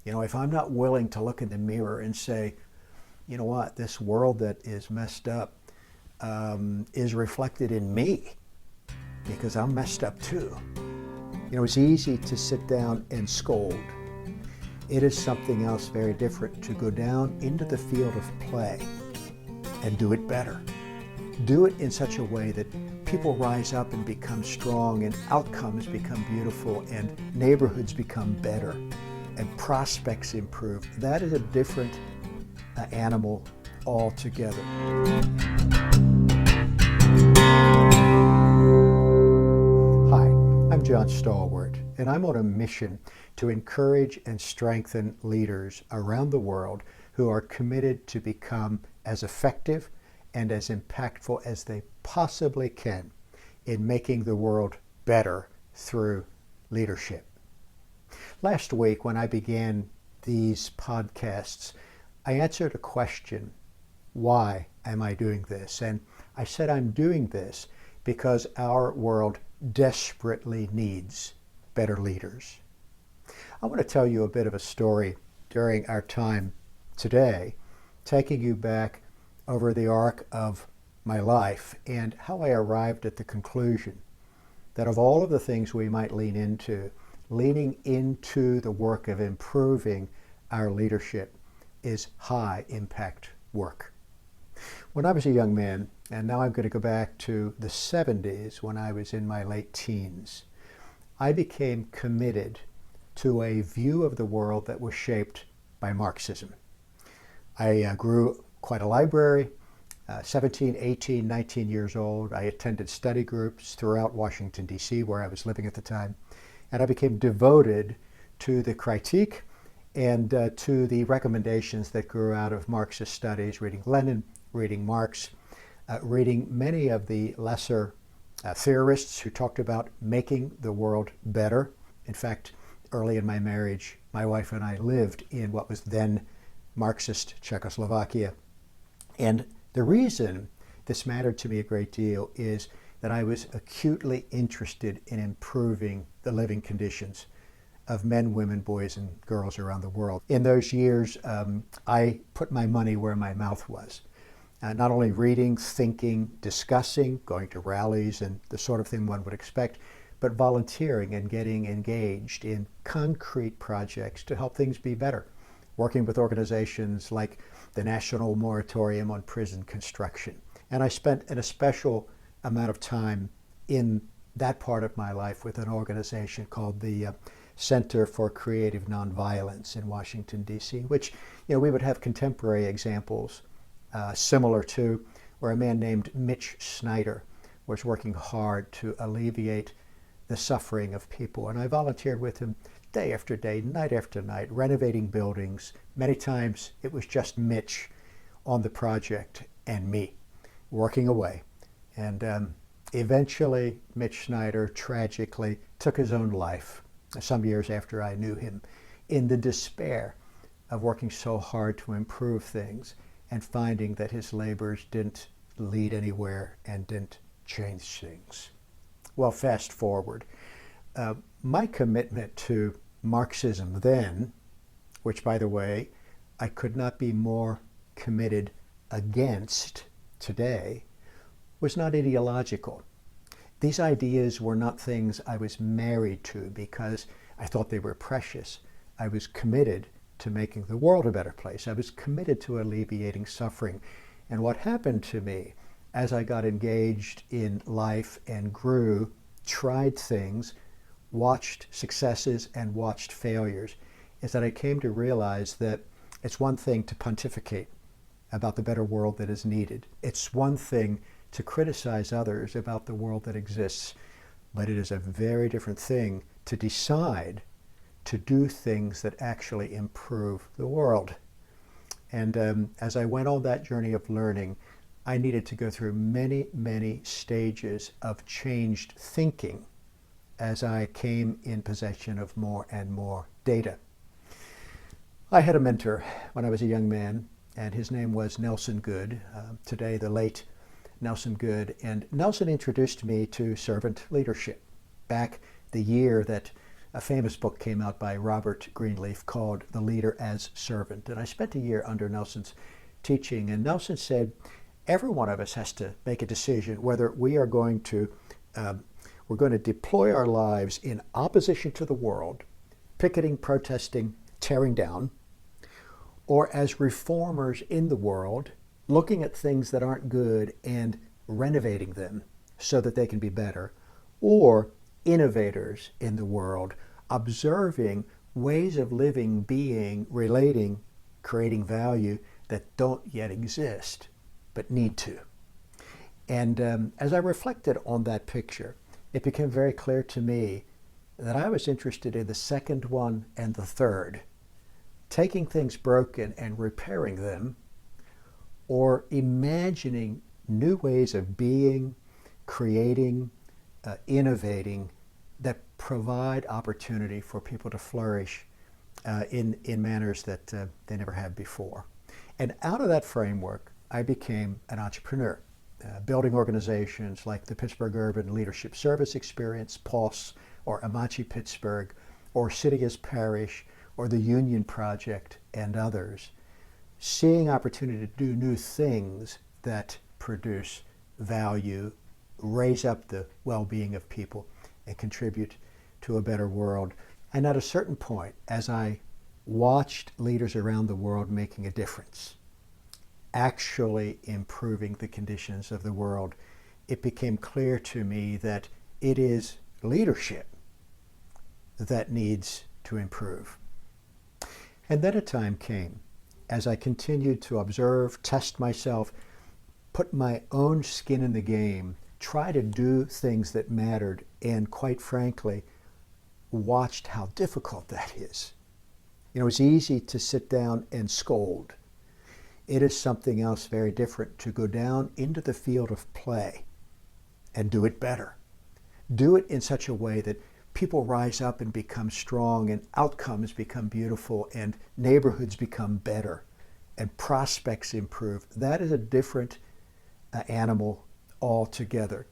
If I'm not willing to look in the mirror and say, you know what, this world that is messed up is reflected in me because I'm messed up too. It's easy to sit down and scold. It is something else very different to go down into the field of play and do it better. Do it in such a way that people rise up and become strong and outcomes become beautiful and neighborhoods become better and prospects improve. That is a different animal altogether. Hi, I'm John Stallworth, and I'm on a mission to encourage and strengthen leaders around the world who are committed to become as effective and as impactful as they possibly can in making the world better through leadership. Last week, when I began these podcasts, I answered a question: why am I doing this? And I said I'm doing this because our world desperately needs better leaders. I want to tell you a bit of a story during our time today, taking you back over the arc of my life and how I arrived at the conclusion that of all of the things we might leaning into the work of improving our leadership is high impact work. When I was a young man, and now I'm going to go back to the 70s when I was in my late teens, I became committed to a view of the world that was shaped by Marxism. I grew quite a library. 17, 18, 19 years old, I attended study groups throughout Washington, D.C., where I was living at the time, and I became devoted to the critique and to the recommendations that grew out of Marxist studies, reading Lenin, reading Marx, reading many of the lesser theorists who talked about making the world better. In fact, early in my marriage, my wife and I lived in what was then Marxist Czechoslovakia. And the reason this mattered to me a great deal is that I was acutely interested in improving the living conditions of men, women, boys, and girls around the world. In those years, I put my money where my mouth was. Not only reading, thinking, discussing, going to rallies, and the sort of thing one would expect, but volunteering and getting engaged in concrete projects to help things be better. Working with organizations like the National Moratorium on Prison Construction. And I spent an special amount of time in that part of my life with an organization called the Center for Creative Nonviolence in Washington, D.C., which we would have contemporary examples similar to where a man named Mitch Snyder was working hard to alleviate the suffering of people. And I volunteered with him day after day, night after night, renovating buildings. Many times it was just Mitch on the project and me working away. And eventually Mitch Snyder tragically took his own life some years after I knew him, in the despair of working so hard to improve things and finding that his labors didn't lead anywhere and didn't change things. Well, fast forward. My commitment to Marxism then, which, by the way, I could not be more committed against today, was not ideological. These ideas were not things I was married to because I thought they were precious. I was committed to making the world a better place. I was committed to alleviating suffering. And what happened to me as I got engaged in life and grew, tried things, watched successes and watched failures, is that I came to realize that it's one thing to pontificate about the better world that is needed. It's one thing to criticize others about the world that exists, but it is a very different thing to decide to do things that actually improve the world. And as I went on that journey of learning, I needed to go through many, many stages of changed thinking as I came in possession of more and more data. I had a mentor when I was a young man, and his name was Nelson Good, today the late Nelson Good. And Nelson introduced me to servant leadership back the year that a famous book came out by Robert Greenleaf called The Leader as Servant. And I spent a year under Nelson's teaching, and Nelson said, every one of us has to make a decision whether we are going to deploy our lives in opposition to the world, picketing, protesting, tearing down, or as reformers in the world, looking at things that aren't good and renovating them so that they can be better, or innovators in the world, observing ways of living, being, relating, creating value that don't yet exist, but need to. And as I reflected on that picture, it became very clear to me that I was interested in the second one and the third, taking things broken and repairing them, or imagining new ways of being, creating, innovating that provide opportunity for people to flourish in manners that they never have before. And out of that framework, I became an entrepreneur, building organizations like the Pittsburgh Urban Leadership Service Experience, POS, or Amachi Pittsburgh, or City as Parish, or the Union Project, and others, seeing opportunity to do new things that produce value, raise up the well-being of people, and contribute to a better world. And at a certain point, as I watched leaders around the world making a difference, actually improving the conditions of the world, it became clear to me that it is leadership that needs to improve. And then a time came, as I continued to observe, test myself, put my own skin in the game, try to do things that mattered, and quite frankly, watched how difficult that is. You know, it's easy to sit down and scold. It is something else very different to go down into the field of play and do it better. Do it in such a way that people rise up and become strong, and outcomes become beautiful, and neighborhoods become better, and prospects improve. That is a different animal altogether.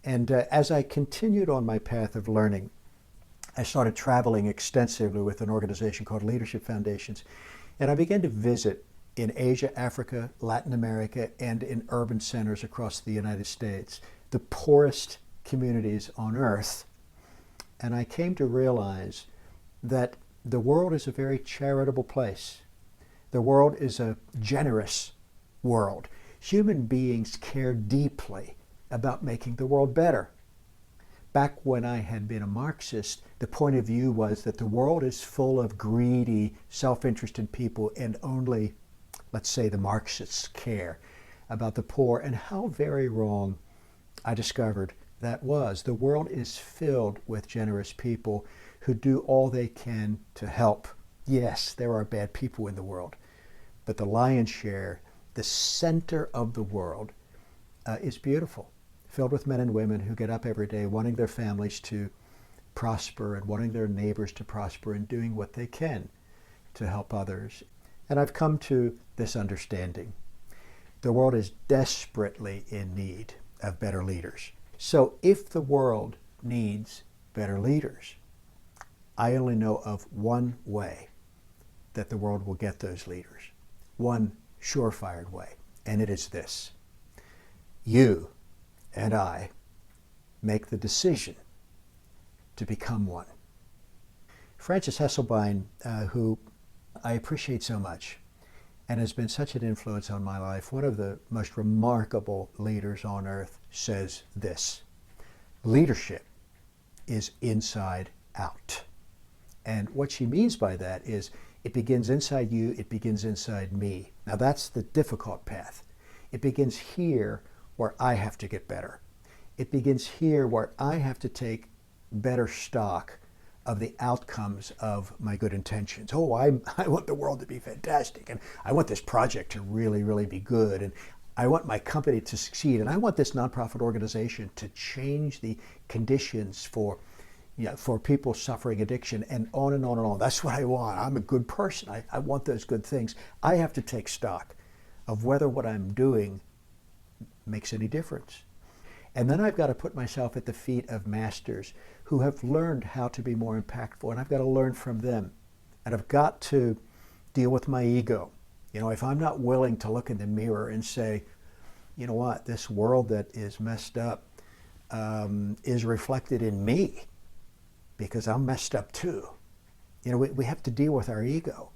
And as I continued on my path of learning, I started traveling extensively with an organization called Leadership Foundations, and I began to visit in Asia, Africa, Latin America, and in urban centers across the United States, the poorest communities on earth. And I came to realize that the world is a very charitable place. The world is a generous world. Human beings care deeply about making the world better. Back when I had been a Marxist, the point of view was that the world is full of greedy, self-interested people, and only, let's say, the Marxists care about the poor. And how very wrong I discovered that was. The world is filled with generous people who do all they can to help. Yes, there are bad people in the world, but the lion's share, the center of the world, is beautiful, filled with men and women who get up every day wanting their families to prosper and wanting their neighbors to prosper and doing what they can to help others. And I've come to this understanding. The world is desperately in need of better leaders. So if the world needs better leaders, I only know of one way that the world will get those leaders, one surefire way, and it is this. You and I make the decision to become one. Frances Hesselbein, who I appreciate so much and has been such an influence on my life, one of the most remarkable leaders on earth, says this: leadership is inside out. And what she means by that is it begins inside you, it begins inside me. Now that's the difficult path. It begins here where I have to get better. It begins here where I have to take better stock of the outcomes of my good intentions. Oh, I want the world to be fantastic, and I want this project to really, really be good, and I want my company to succeed, and I want this nonprofit organization to change the conditions for people suffering addiction, and on and on and on. That's what I want. I'm a good person. I want those good things. I have to take stock of whether what I'm doing makes any difference. And then I've got to put myself at the feet of masters who have learned how to be more impactful, and I've got to learn from them. And I've got to deal with my ego. You know, if I'm not willing to look in the mirror and say, you know what, this world that is messed up is reflected in me because I'm messed up too. You know, we have to deal with our ego.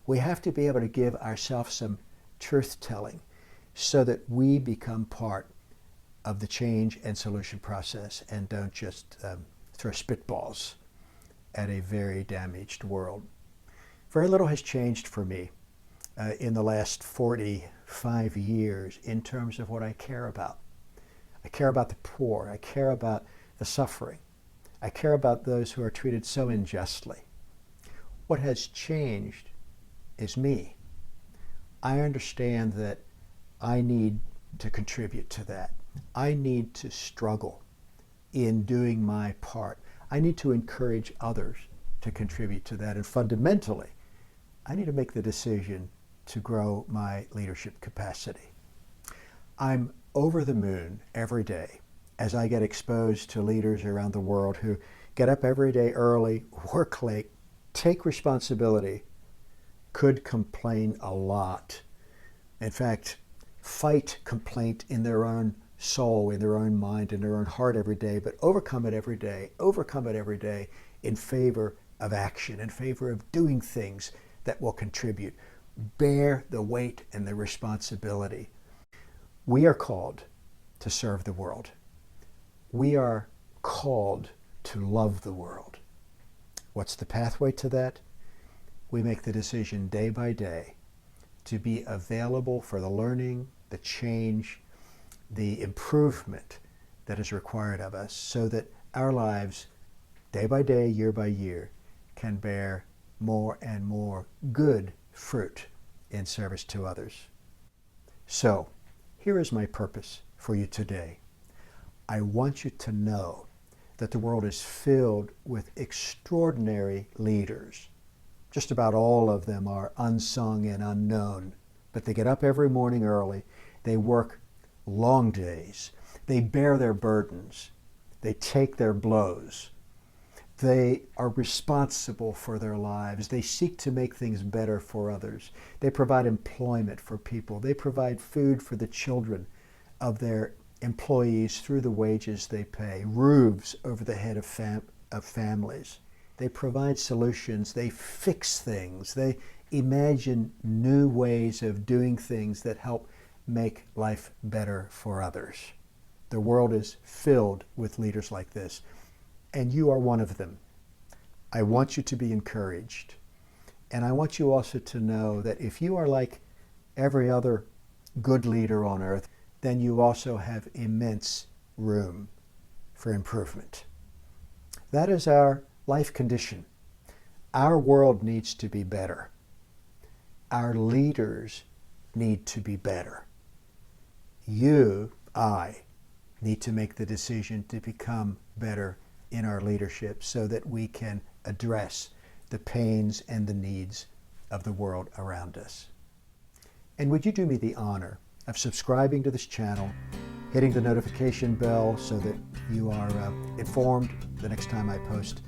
We have to be able to give ourselves some truth-telling so that we become part of the change and solution process and don't just throw spitballs at a very damaged world. Very little has changed for me in the last 45 years in terms of what I care about. I care about the poor. I care about the suffering. I care about those who are treated so unjustly. What has changed is me. I understand that I need to contribute to that. I need to struggle in doing my part. I need to encourage others to contribute to that. And fundamentally, I need to make the decision to grow my leadership capacity. I'm over the moon every day as I get exposed to leaders around the world who get up every day early, work late, take responsibility, could complain a lot. In fact, fight complaint in their own soul, in their own mind, in their own heart every day, but overcome it every day in favor of action, in favor of doing things that will contribute. Bear the weight and the responsibility. We are called to serve the world. We are called to love the world. What's the pathway to that? We make the decision day by day to be available for the learning, the change, the improvement that is required of us so that our lives, day by day, year by year, can bear more and more good fruit in service to others. So, here is my purpose for you today. I want you to know that the world is filled with extraordinary leaders. Just about all of them are unsung and unknown, but they get up every morning early. They work long days. They bear their burdens. They take their blows. They are responsible for their lives. They seek to make things better for others. They provide employment for people. They provide food for the children of their employees through the wages they pay, roofs over the head of families. They provide solutions. They fix things. They imagine new ways of doing things that help make life better for others. The world is filled with leaders like this, and you are one of them. I want you to be encouraged. And I want you also to know that if you are like every other good leader on earth, then you also have immense room for improvement. That is our life condition. Our world needs to be better. Our leaders need to be better. I need to make the decision to become better in our leadership so that we can address the pains and the needs of the world around us. And would you do me the honor of subscribing to this channel, hitting the notification bell so that you are informed the next time I post,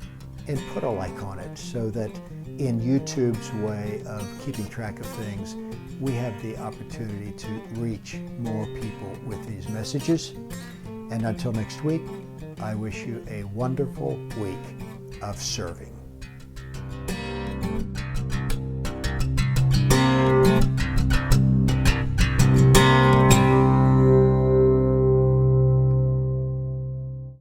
and put a like on it so that in YouTube's way of keeping track of things, we have the opportunity to reach more people with these messages. And until next week, I wish you a wonderful week of serving.